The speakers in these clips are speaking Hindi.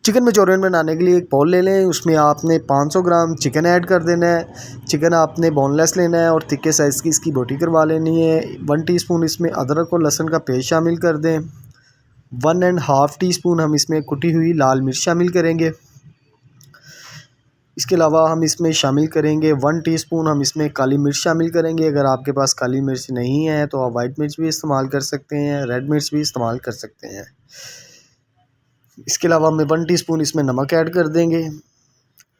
चिकन मंचूरियन बनाने के लिए एक बाउल ले लें, उसमें आपने 500 ग्राम चिकन ऐड कर देना है। चिकन आपने बोनलेस लेना है और तिक्के साइज़ की इसकी बोटी करवा लेनी है। 1 टीस्पून इसमें अदरक और लहसुन का पेस्ट शामिल कर दें। 1.5 टीस्पून हम इसमें कुटी हुई लाल मिर्च शामिल करेंगे। इसके अलावा हम इसमें शामिल करेंगे 1 टीस्पून हम इसमें काली मिर्च शामिल करेंगे। अगर आपके पास काली मिर्च नहीं है तो आप वाइट मिर्च भी इस्तेमाल कर सकते हैं, रेड मिर्च भी इस्तेमाल कर सकते हैं। इसके अलावा हम 1 टीस्पून इसमें नमक ऐड कर देंगे।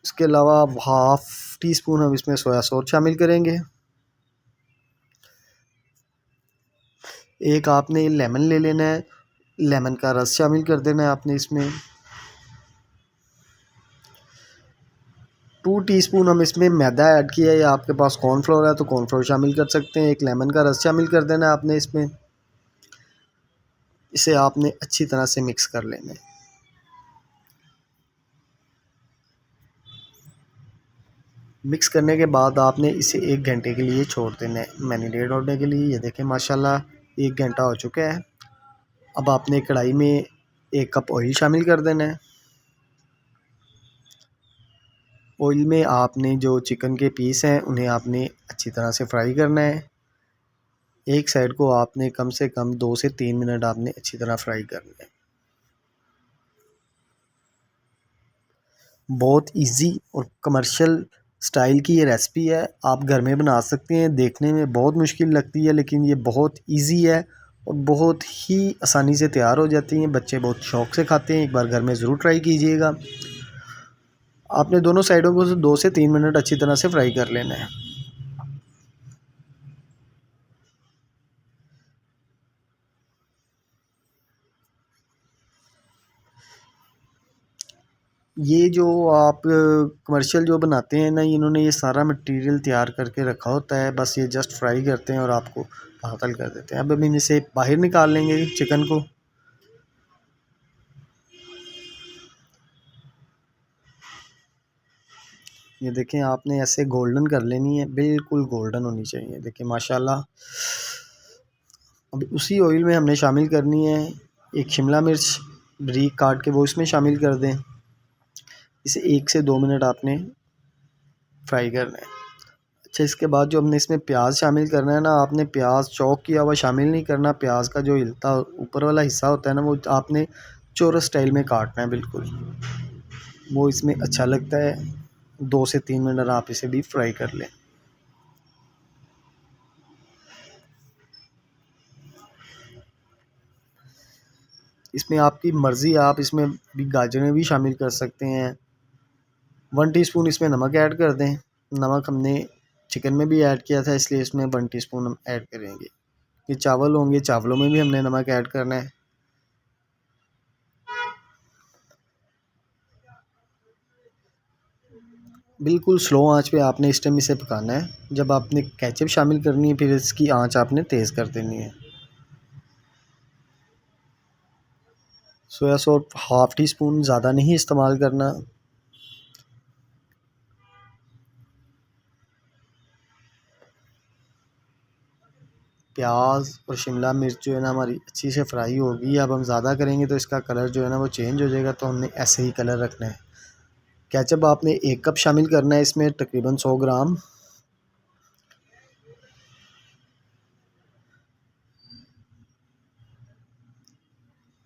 इसके अलावा 1/2 टीस्पून हम इसमें सोया सॉस शामिल करेंगे। एक आपने लेमन ले लेना है, लेमन का रस शामिल कर देना है आपने इसमें। 2 टीस्पून हम इसमें मैदा ऐड किया है, या आपके पास कॉर्नफ्लोर है तो कॉर्नफ्लोर शामिल कर सकते हैं। एक लेमन का रस शामिल कर देना है आपने इसमें। इसे आपने अच्छी तरह से मिक्स कर लेना है। मिक्स करने के बाद आपने इसे 1 घंटे के लिए छोड़ देना है मैरिनेट होने के लिए। ये देखें माशाल्लाह 1 घंटा हो चुका है। अब आपने कढ़ाई में 1 कप ऑयल शामिल कर देना है। ऑयल में आपने जो चिकन के पीस हैं उन्हें आपने अच्छी तरह से फ्राई करना है। एक साइड को आपने कम से कम 2 से 3 मिनट आपने अच्छी तरह फ्राई करना है। बहुत इजी और कमर्शियल स्टाइल की ये रेसिपी है, आप घर में बना सकते हैं। देखने में बहुत मुश्किल लगती है लेकिन ये बहुत इजी है और बहुत ही आसानी से तैयार हो जाती हैं। बच्चे बहुत शौक़ से खाते हैं, एक बार घर में ज़रूर ट्राई कीजिएगा। आपने दोनों साइडों को 2 से 3 मिनट अच्छी तरह से फ्राई कर लेना है। ये जो आप कमर्शियल जो बनाते हैं ना, इन्होंने ये सारा मटेरियल तैयार करके रखा होता है, बस ये जस्ट फ्राई करते हैं और आपको पागल कर देते हैं। अब हम इसे बाहर निकाल लेंगे चिकन को। ये देखें आपने ऐसे गोल्डन कर लेनी है, बिल्कुल गोल्डन होनी चाहिए। देखिए माशाल्लाह। अब उसी ऑयल में हमने शामिल करनी है एक शिमला मिर्च बारीक काट के, वो इसमें शामिल कर दें। इसे 1 से 2 मिनट आपने फ्राई करना है। अच्छा, इसके बाद जो हमने इसमें प्याज शामिल करना है ना, आपने प्याज चॉप किया हुआ शामिल नहीं करना। प्याज का जो हिलता ऊपर वाला हिस्सा होता है ना, वो आपने चौरस स्टाइल में काटना है बिल्कुल, वो इसमें अच्छा लगता है। 2 से 3 मिनट आप इसे भी फ्राई कर लें। इसमें आपकी मर्ज़ी, आप इसमें भी गाजरें भी शामिल कर सकते हैं। 1 टीस्पून इसमें नमक ऐड कर दें। नमक हमने चिकन में भी ऐड किया था, इसलिए इसमें 1 टीस्पून हम ऐड करेंगे। ये चावल होंगे, चावलों में भी हमने नमक ऐड करना है। बिल्कुल स्लो आंच पे आपने इस टाइम इसे पकाना है। जब आपने केचप शामिल करनी है फिर इसकी आंच आपने तेज़ कर देनी है। सोया सॉस 1/2 टीस्पून, ज़्यादा नहीं इस्तेमाल करना। प्याज और शिमला मिर्च जो है ना हमारी अच्छी से फ्राई होगी। अब हम ज़्यादा करेंगे तो इसका कलर जो है ना वो चेंज हो जाएगा, तो हमने ऐसे ही कलर रखना है। केचप आपने 1 कप शामिल करना है इसमें, तकरीबन 100 ग्राम।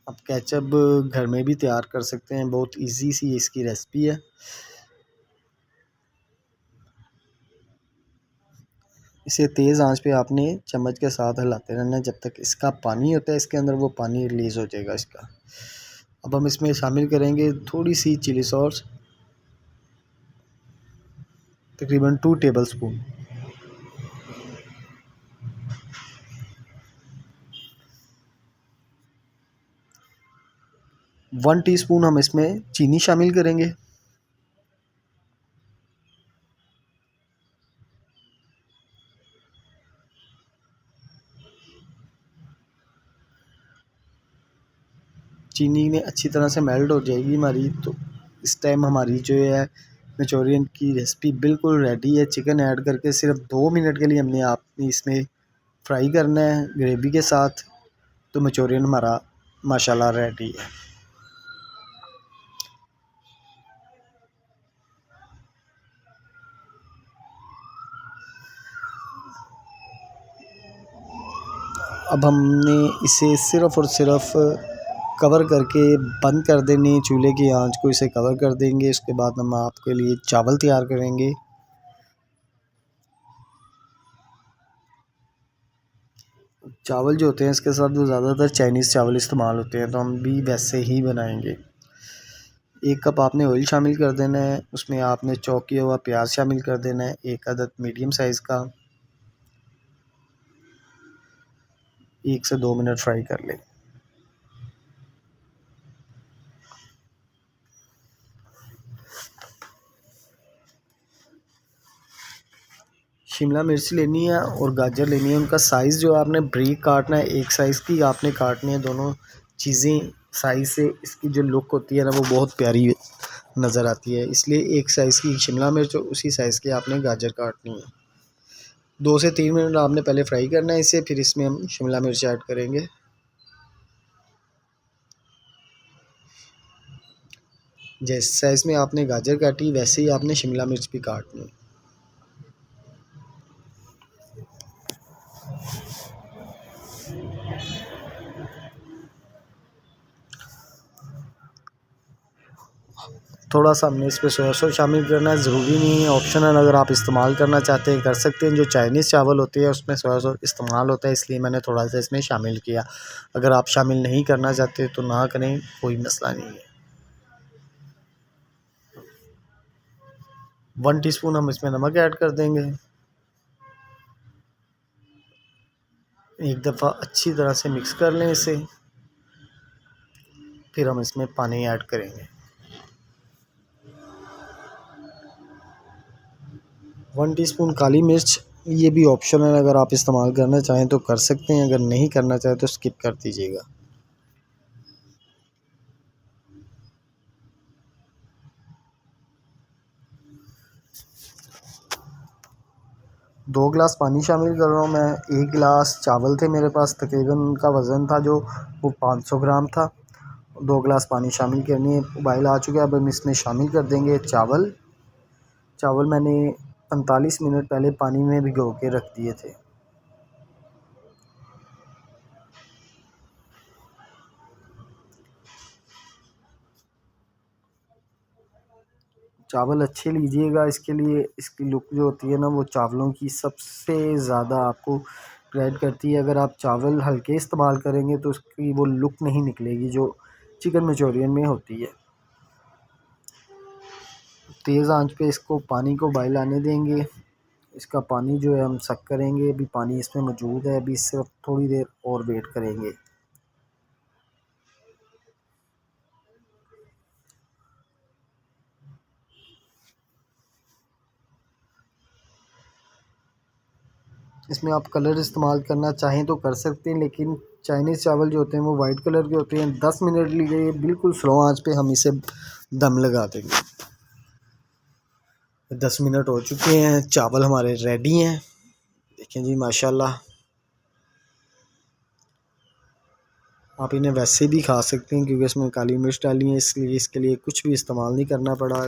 अब केचप घर में भी तैयार कर सकते हैं, बहुत इजी सी इसकी रेसिपी है। इसे तेज़ आंच पे आपने चम्मच के साथ हिलाते रहना है जब तक इसका पानी होता है इसके अंदर वो पानी रिलीज़ हो जाएगा इसका। अब हम इसमें शामिल करेंगे थोड़ी सी चिली सॉस, तकरीबन 2 टेबलस्पून। 1 टीस्पून हम इसमें चीनी शामिल करेंगे। चीनी में अच्छी तरह से मेल्ट हो जाएगी हमारी, तो इस टाइम हमारी जो है मंचूरियन की रेसिपी बिल्कुल रेडी है। चिकन ऐड करके सिर्फ 2 मिनट के लिए हमने आपने इसमें फ्राई करना है ग्रेवी के साथ, तो मंचूरियन हमारा माशाल्लाह रेडी है। अब हमने इसे सिर्फ़ और सिर्फ कवर करके बंद कर देनी, चूल्हे की आंच को इसे कवर कर देंगे। इसके बाद हम आपके लिए चावल तैयार करेंगे। चावल जो होते हैं इसके साथ वो ज़्यादातर चाइनीज़ चावल इस्तेमाल होते हैं, तो हम भी वैसे ही बनाएंगे। 1 कप आपने ऑयल शामिल कर देना है, उसमें आपने चॉप किया हुआ प्याज शामिल कर देना है, 1 अदद मीडियम साइज़ का। 1 से 2 मिनट फ्राई कर लें। शिमला मिर्च लेनी है और गाजर लेनी है, उनका साइज़ जो आपने ब्रीक काटना है, एक साइज़ की आपने काटनी है। दोनों चीज़ें साइज़ से इसकी जो लुक होती है ना वो बहुत प्यारी नज़र आती है, इसलिए एक साइज़ की शिमला मिर्च और उसी साइज़ की आपने गाजर काटनी है। 2 से 3 मिनट आपने पहले फ्राई करना है इसे, फिर इसमें हम शिमला मिर्च ऐड करेंगे। जिस साइज़ में आपने गाजर काटी वैसे ही आपने शिमला मिर्च भी काटनी है। थोड़ा सा हमने इस पे सोया सॉस शामिल करना है, ज़रूरी नहीं है, ऑप्शनल। अगर आप इस्तेमाल करना चाहते हैं कर सकते हैं। जो चाइनीज़ चावल होते हैं उसमें सोया सॉस इस्तेमाल होता है, इसलिए मैंने थोड़ा सा इसमें शामिल किया। अगर आप शामिल नहीं करना चाहते तो ना करें, कोई मसला नहीं है। 1 टीस्पून हम इसमें नमक ऐड कर देंगे। एक दफ़ा अच्छी तरह से मिक्स कर लें इसे, फिर हम इसमें पानी ऐड करेंगे। 1 टीस्पून काली मिर्च, ये भी ऑप्शनल है, अगर आप इस्तेमाल करना चाहें तो कर सकते हैं, अगर नहीं करना चाहें तो स्किप कर दीजिएगा। 2 गिलास पानी शामिल कर रहा हूँ मैं। 1 गिलास चावल थे मेरे पास, तकरीबन उनका वज़न था जो वो 500 ग्राम था। 2 गिलास पानी शामिल करनी है। उबाल आ चुका है, अब हम इसमें शामिल कर देंगे चावल। चावल मैंने 45 मिनट पहले पानी में भिगो के रख दिए थे। चावल अच्छे लीजिएगा, इसके लिए इसकी लुक जो होती है ना वो चावलों की सबसे ज़्यादा आपको क्रेडिट करती है। अगर आप चावल हल्के इस्तेमाल करेंगे तो उसकी वो लुक नहीं निकलेगी जो चिकन मंचूरियन में होती है। तेज़ आंच पे इसको पानी को बॉयल आने देंगे। इसका पानी जो है हम सक करेंगे, अभी पानी इसमें मौजूद है, अभी सिर्फ थोड़ी देर और वेट करेंगे। इसमें आप कलर इस्तेमाल करना चाहें तो कर सकते हैं, लेकिन चाइनीज़ चावल जो होते हैं वो वाइट कलर के होते हैं। 10 मिनट लिए बिल्कुल स्लो आंच पे हम इसे दम लगा देंगे। 10 मिनट हो चुके हैं, चावल हमारे रेडी हैं। देखें जी माशाल्लाह। आप इन्हें वैसे भी खा सकते हैं क्योंकि इसमें काली मिर्च डाली है, इसलिए इसके लिए कुछ भी इस्तेमाल नहीं करना पड़ा।